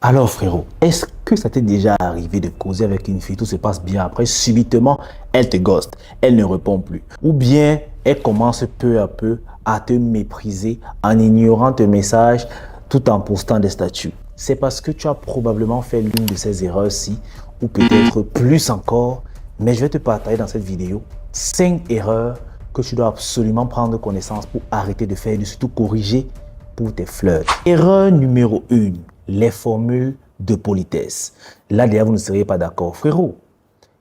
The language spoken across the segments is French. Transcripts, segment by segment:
Alors frérot, est-ce que ça t'est déjà arrivé de causer avec une fille, tout se passe bien, après subitement, elle te ghoste, elle ne répond plus. Ou bien, elle commence peu à peu à te mépriser en ignorant tes messages tout en postant des statuts. C'est parce que tu as probablement fait l'une de ces erreurs-ci, ou peut-être plus encore, mais je vais te partager dans cette vidéo 5 erreurs que tu dois absolument prendre connaissance pour arrêter de faire et surtout corriger pour tes flirts. Erreur numéro 1, les formules de politesse. Là, déjà, vous ne seriez pas d'accord. Frérot,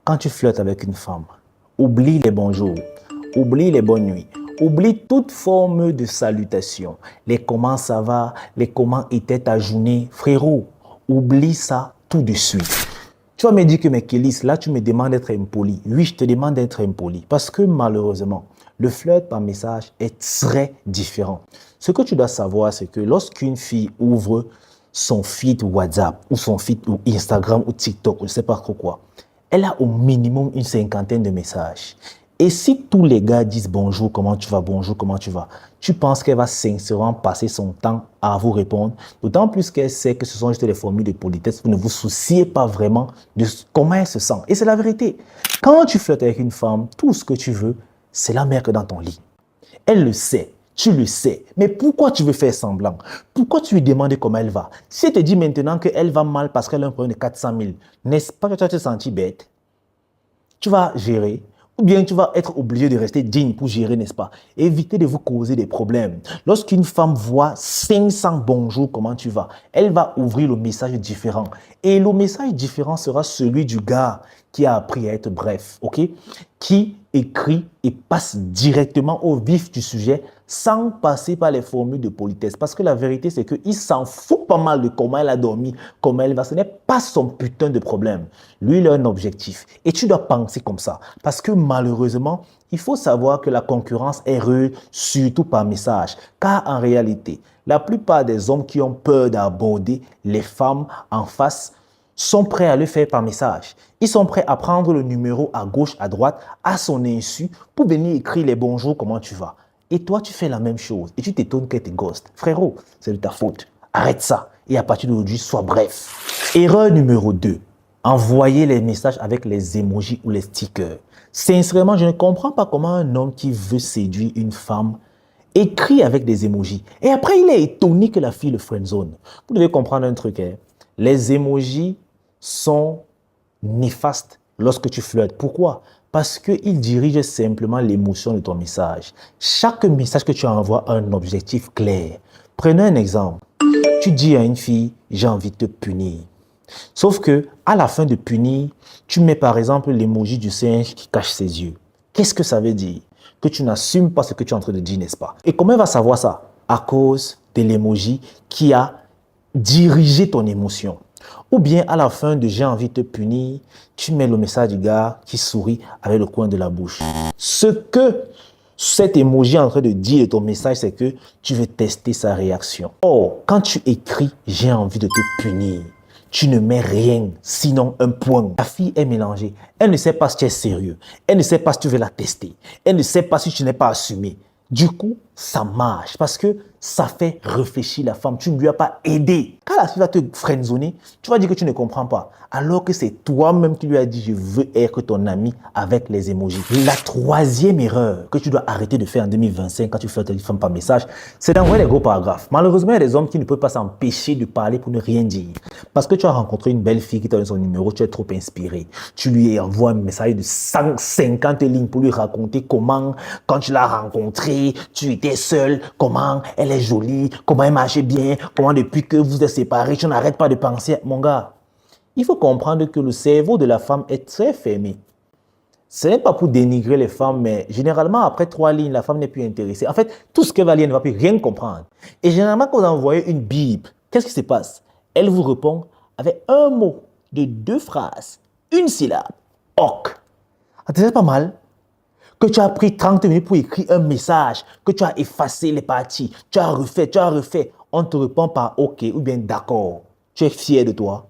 quand tu flirtes avec une femme, oublie les bonjours, oublie les bonnes nuits, oublie toute forme de salutation. Les comment ça va, les comment était ta journée. Frérot, oublie ça tout de suite. Tu vas me dire que, mais Kélis, là, tu me demandes d'être impoli. Oui, je te demande d'être impoli parce que malheureusement, le flirt par message est très différent. Ce que tu dois savoir, c'est que lorsqu'une fille ouvre son feed WhatsApp ou son feed ou Instagram ou TikTok ou je ne sais pas trop quoi, elle a au minimum une cinquantaine de messages. Et si tous les gars disent bonjour, comment tu vas, tu penses qu'elle va sincèrement passer son temps à vous répondre, d'autant plus qu'elle sait que ce sont juste des formules de politesse, vous ne vous souciez pas vraiment de comment elle se sent. Et c'est la vérité. Quand tu flirtes avec une femme, tout ce que tu veux, c'est la mère que dans ton lit. Elle le sait. Tu le sais, mais pourquoi tu veux faire semblant? Pourquoi tu lui demandes comment elle va? Si elle te dit maintenant qu'elle va mal parce qu'elle a un problème de 400 000, n'est-ce pas que tu vas te sentir bête? Tu vas gérer, ou bien tu vas être obligé de rester digne pour gérer, n'est-ce pas? Évitez de vous causer des problèmes. Lorsqu'une femme voit 500 bonjour, comment tu vas? Elle va ouvrir le message différent. Et le message différent sera celui du gars qui a appris à être bref, ok? Qui écrit et passe directement au vif du sujet sans passer par les formules de politesse. Parce que la vérité, c'est qu'il s'en fout pas mal de comment elle a dormi, comment elle va. Ce n'est pas son putain de problème. Lui, il a un objectif. Et tu dois penser comme ça. Parce que malheureusement, il faut savoir que la concurrence est rude, surtout par message. Car en réalité, la plupart des hommes qui ont peur d'aborder les femmes en face sont prêts à le faire par message. Ils sont prêts à prendre le numéro à gauche, à droite, à son insu, pour venir écrire les bonjours, comment tu vas. Et toi, tu fais la même chose et tu t'étonnes qu'elle te ghost. Frérot, c'est de ta faute. Arrête ça. Et à partir d'aujourd'hui, sois bref. Erreur numéro 2. Envoyer les messages avec les emojis ou les stickers. Sincèrement, je ne comprends pas comment un homme qui veut séduire une femme écrit avec des emojis. Et après, il est étonné que la fille le friendzone. Vous devez comprendre un truc. Les emojis sont néfastes lorsque tu flirtes. Pourquoi? Parce qu'ils dirigent simplement l'émotion de ton message. Chaque message que tu envoies a un objectif clair. Prenons un exemple. Tu dis à une fille, j'ai envie de te punir. Sauf que, à la fin de punir, tu mets par exemple l'emoji du singe qui cache ses yeux. Qu'est-ce que ça veut dire? Que tu n'assumes pas ce que tu es en train de dire, n'est-ce pas? Et comment elle va savoir ça? À cause de l'emoji qui a dirigé ton émotion. Ou bien à la fin de j'ai envie de te punir, tu mets le message du gars qui sourit avec le coin de la bouche. Ce que cet emoji est en train de dire de ton message, c'est que tu veux tester sa réaction. Or, quand tu écris j'ai envie de te punir, tu ne mets rien, sinon un point. La fille est mélangée. Elle ne sait pas si tu es sérieux. Elle ne sait pas si tu veux la tester. Elle ne sait pas si tu n'es pas assumé. Du coup, ça marche parce que ça fait réfléchir la femme. Tu ne lui as pas aidé. Quand la fille va te friendzoner, tu vas dire que tu ne comprends pas. Alors que c'est toi-même qui lui as dit je veux être ton ami avec les emojis. La troisième erreur que tu dois arrêter de faire en 2025 quand tu flirtes avec une femme par message, c'est d'envoyer des gros paragraphes. Malheureusement, il y a des hommes qui ne peuvent pas s'empêcher de parler pour ne rien dire. Parce que tu as rencontré une belle fille qui t'a donné son numéro, tu es trop inspiré. Tu lui envoies un message de 150 lignes pour lui raconter comment, quand tu l'as rencontrée, tu étais seul, comment elle est jolie, comment elle marchait bien, comment depuis que vous êtes séparés, tu n'arrêtes pas de penser. Mon gars, il faut comprendre que le cerveau de la femme est très fermé. Ce n'est pas pour dénigrer les femmes, mais généralement, après 3 lignes, la femme n'est plus intéressée. En fait, tout ce qu'elle va lire, elle ne va plus rien comprendre. Et généralement, quand vous envoyez une Bible, qu'est-ce qui se passe? Elle vous répond avec un mot de 2 phrases, une syllabe. Ok. C'est pas mal que tu as pris 30 minutes pour écrire un message, que tu as effacé les parties, tu as refait. On te répond par ok ou bien d'accord. Tu es fier de toi.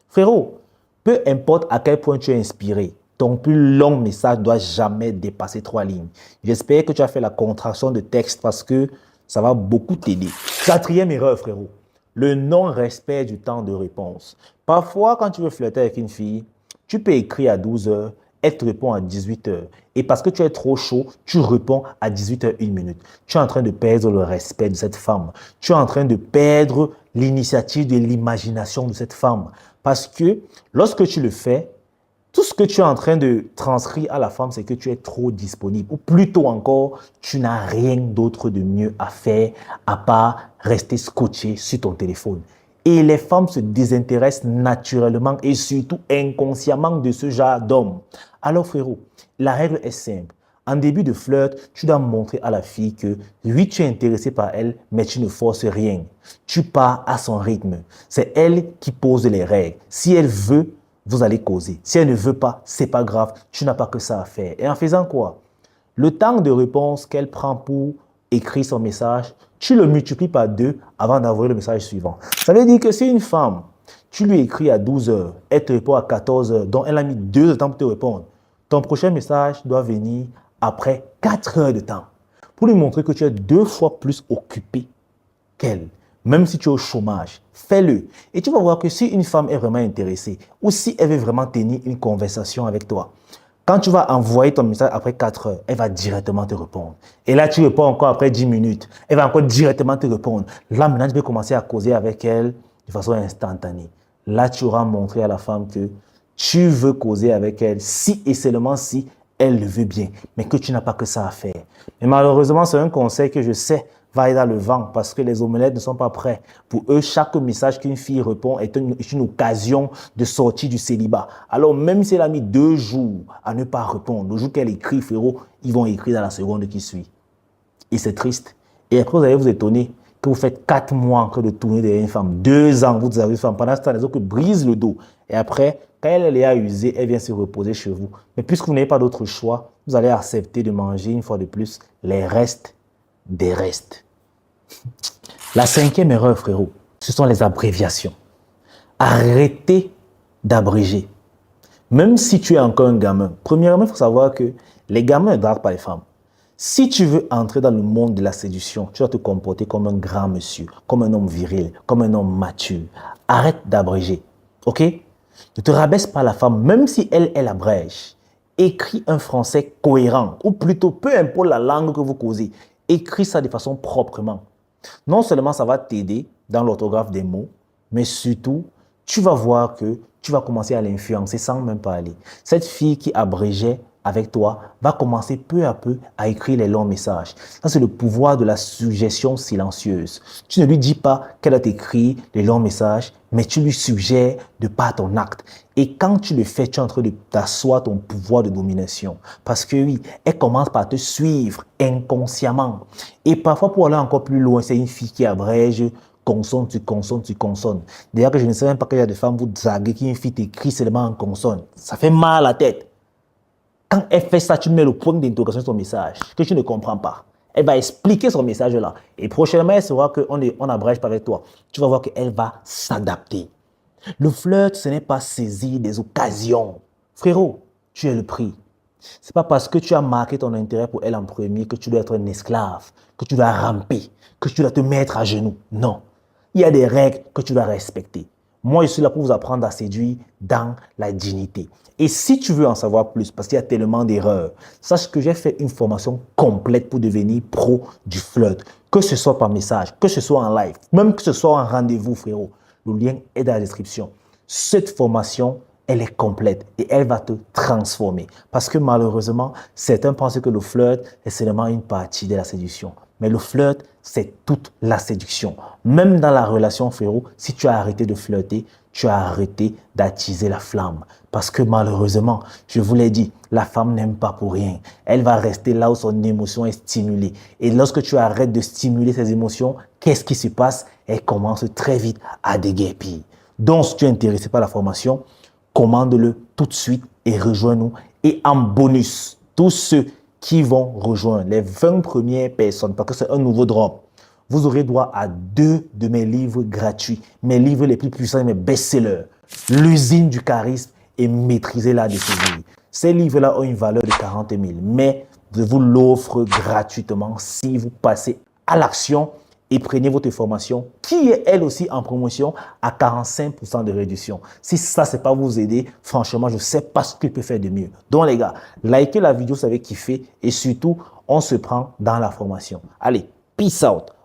Frérot, peu importe à quel point tu es inspiré, ton plus long message ne doit jamais dépasser 3 lignes. J'espère que tu as fait la contraction de texte parce que ça va beaucoup t'aider. 4e erreur, frérot. le non-respect du temps de réponse. Parfois, quand tu veux flirter avec une fille, tu peux écrire à 12 heures, elle te répond à 18 heures. Et parce que tu es trop chaud, tu réponds à 18 heures 1 minute. Tu es en train de perdre le respect de cette femme. Tu es en train de perdre l'initiative de l'imagination de cette femme. Parce que lorsque tu le fais, tout ce que tu es en train de transcrire à la femme, c'est que tu es trop disponible. Ou plutôt encore, tu n'as rien d'autre de mieux à faire à part rester scotché sur ton téléphone. Et les femmes se désintéressent naturellement et surtout inconsciemment de ce genre d'homme. Alors frérot, la règle est simple. En début de flirt, tu dois montrer à la fille que oui, tu es intéressé par elle, mais tu ne forces rien. Tu pars à son rythme. C'est elle qui pose les règles. Si elle veut, vous allez causer. Si elle ne veut pas, c'est pas grave, tu n'as pas que ça à faire. Et en faisant quoi? Le temps de réponse qu'elle prend pour écrire son message, tu le multiplies par 2 avant d'envoyer le message suivant. Ça veut dire que si une femme, tu lui écris à 12 heures, elle te répond à 14 heures, donc elle a mis 2 heures de temps pour te répondre. Ton prochain message doit venir après 4 heures de temps pour lui montrer que tu es 2 fois plus occupé qu'elle. Même si tu es au chômage, fais-le. Et tu vas voir que si une femme est vraiment intéressée ou si elle veut vraiment tenir une conversation avec toi, quand tu vas envoyer ton message après 4 heures, elle va directement te répondre. Et là, tu réponds encore après 10 minutes. Elle va encore directement te répondre. Là, maintenant, tu peux commencer à causer avec elle de façon instantanée. Là, tu auras montré à la femme que tu veux causer avec elle si et seulement si elle le veut bien, mais que tu n'as pas que ça à faire. Mais malheureusement, c'est un conseil que je sais va aller dans le vent parce que les omelettes ne sont pas prêts. Pour eux, chaque message qu'une fille répond est une occasion de sortir du célibat. Alors, même si elle a mis 2 jours à ne pas répondre, le jour qu'elle écrit, frérot, ils vont écrire dans la seconde qui suit. Et c'est triste. Et après, vous allez vous étonner que vous faites 4 mois encore de tourner derrière une femme, 2 ans, vous avez une femme. Pendant ce temps, les autres brisent le dos. Et après, quand elle est à user, elle vient se reposer chez vous. Mais puisque vous n'avez pas d'autre choix, vous allez accepter de manger une fois de plus les restes des restes. La 5e erreur, frérot, ce sont les abréviations. Arrêtez d'abréger. Même si tu es encore un gamin, premièrement, il faut savoir que les gamins ne draguent pas les femmes. Si tu veux entrer dans le monde de la séduction, tu dois te comporter comme un grand monsieur, comme un homme viril, comme un homme mature. Arrête d'abréger, ok? Ne te rabaisse pas la femme, même si elle abrège. Écris un français cohérent, ou plutôt, peu importe la langue que vous causez, écris ça de façon proprement. Non seulement ça va t'aider dans l'orthographe des mots, mais surtout, tu vas voir que tu vas commencer à l'influencer sans même parler. Cette fille qui abrégeait avec toi va commencer peu à peu à écrire les longs messages. Ça, c'est le pouvoir de la suggestion silencieuse. Tu ne lui dis pas qu'elle a écrit les longs messages, mais tu lui suggères de par ton acte. Et quand tu le fais, tu es en train d'asseoir ton pouvoir de domination. Parce que oui, elle commence par te suivre inconsciemment. Et parfois, pour aller encore plus loin, c'est une fille qui abrège, consonne, tu consonnes, tu consonnes. D'ailleurs, que je ne sais même pas qu'il y a des femmes, vous draguez, qu'une fille t'écrit seulement en consonne. Ça fait mal à la tête. Quand elle fait ça, tu mets le point d'interrogation sur ton message que tu ne comprends pas. Elle va expliquer son message là. Et prochainement, elle saura qu'on n'abrège pas avec toi. Tu vas voir qu'elle va s'adapter. Le flirt, ce n'est pas saisir des occasions. Frérot, tu es le prix. Ce n'est pas parce que tu as marqué ton intérêt pour elle en premier que tu dois être un esclave, que tu dois ramper, que tu dois te mettre à genoux. Non. Il y a des règles que tu dois respecter. Moi, je suis là pour vous apprendre à séduire dans la dignité. Et si tu veux en savoir plus, parce qu'il y a tellement d'erreurs, sache que j'ai fait une formation complète pour devenir pro du flirt. Que ce soit par message, que ce soit en live, même que ce soit en rendez-vous, frérot. Le lien est dans la description. Cette formation, elle est complète et elle va te transformer. Parce que malheureusement, certains pensent que le flirt est seulement une partie de la séduction. Mais le flirt, c'est toute la séduction. Même dans la relation, frérot, si tu as arrêté de flirter, tu as arrêté d'attiser la flamme. Parce que malheureusement, je vous l'ai dit, la femme n'aime pas pour rien. Elle va rester là où son émotion est stimulée. Et lorsque tu arrêtes de stimuler ses émotions, qu'est-ce qui se passe? Elle commence très vite à déguerpir. Donc, si tu es intéressé par la formation, commande-le tout de suite et rejoins-nous. Et en bonus, tous ceux qui vont rejoindre les 20 premières personnes, parce que c'est un nouveau drop, vous aurez droit à 2 de mes livres gratuits, mes livres les plus puissants, mes best-sellers, L'usine du charisme et Maîtriser l'art de séduire. Ces livres-là ont une valeur de 40 000, mais je vous l'offre gratuitement si vous passez à l'action et prenez votre formation qui est elle aussi en promotion à 45% de réduction. Si ça, c'est pas vous aider, franchement, je ne sais pas ce que je peux faire de mieux. Donc les gars, likez la vidéo, ça va kiffer et surtout, on se prend dans la formation. Allez, peace out.